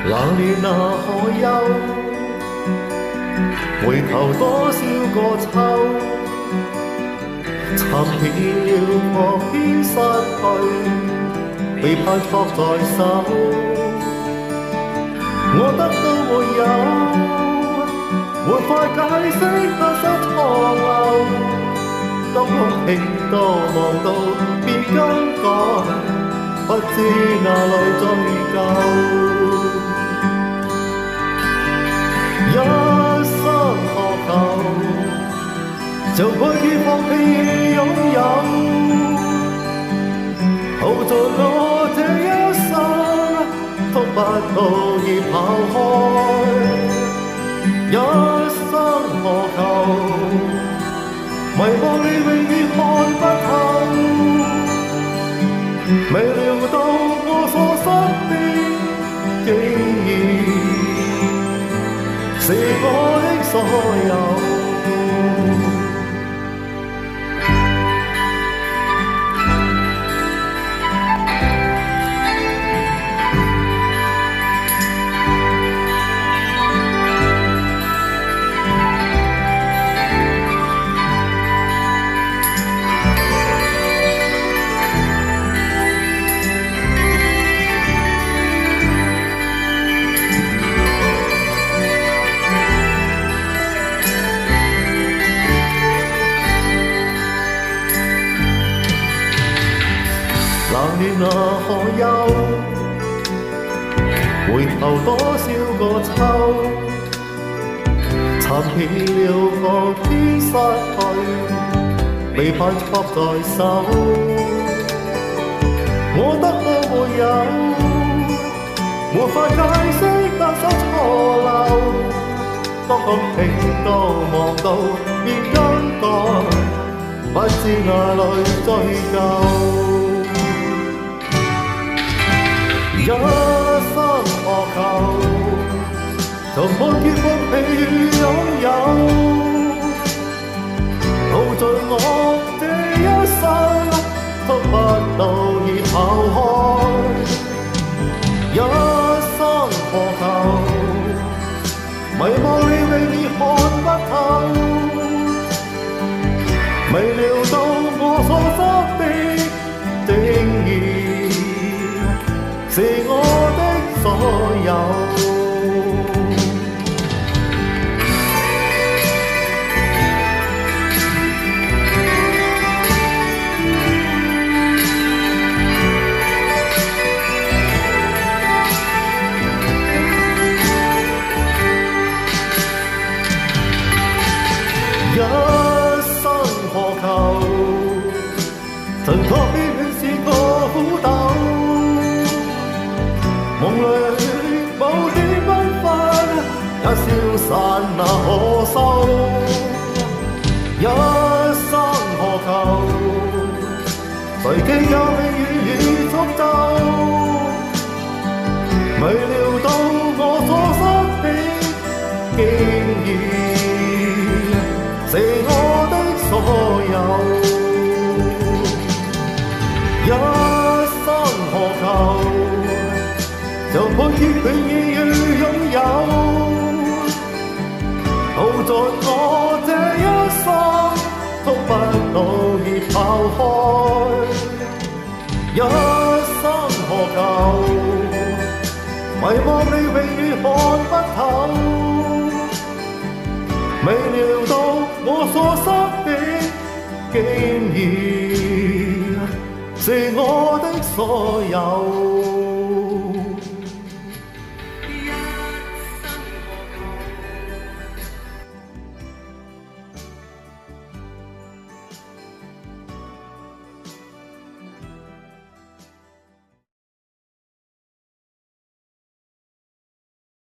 冷暖哪可休？回頭多少個秋，尋遍了莫偏失去，被盼託在手。我得到沒有，沒法解釋得失錯漏。當空氣多望到便更改，不知哪裏追究。一生何求，就愛結放棄擁有，耗盡我這一生，得不到已跑開。一生何求，迷惘你永遠看不透，未料到我所失的竟然是我的所有。冷暖哪可休？回頭多少個秋，尋遍了個天失去，被盼託在手。我得到沒有，沒法解釋得失錯漏。當空氣都望到便更改，不知哪裏追究。一生何求，就看見福氣擁有，耗盡我這一生，得不到已跑開。一生何求，迷惘你永遠看不透，未料到我所失的竟然是我的所有。一生何求，曾確必永是個苦鬥。夢裏某點繽紛，也消散那可收。一生何求，誰記教你雨雨足舟？未料到我所失的，竟然是我的所有。一生何求，就看見永遠要擁有，耗盡我這一生，得不到已跑開。一生何求，迷惘你永遠看不透，未料到我所失的，竟然是我的所有。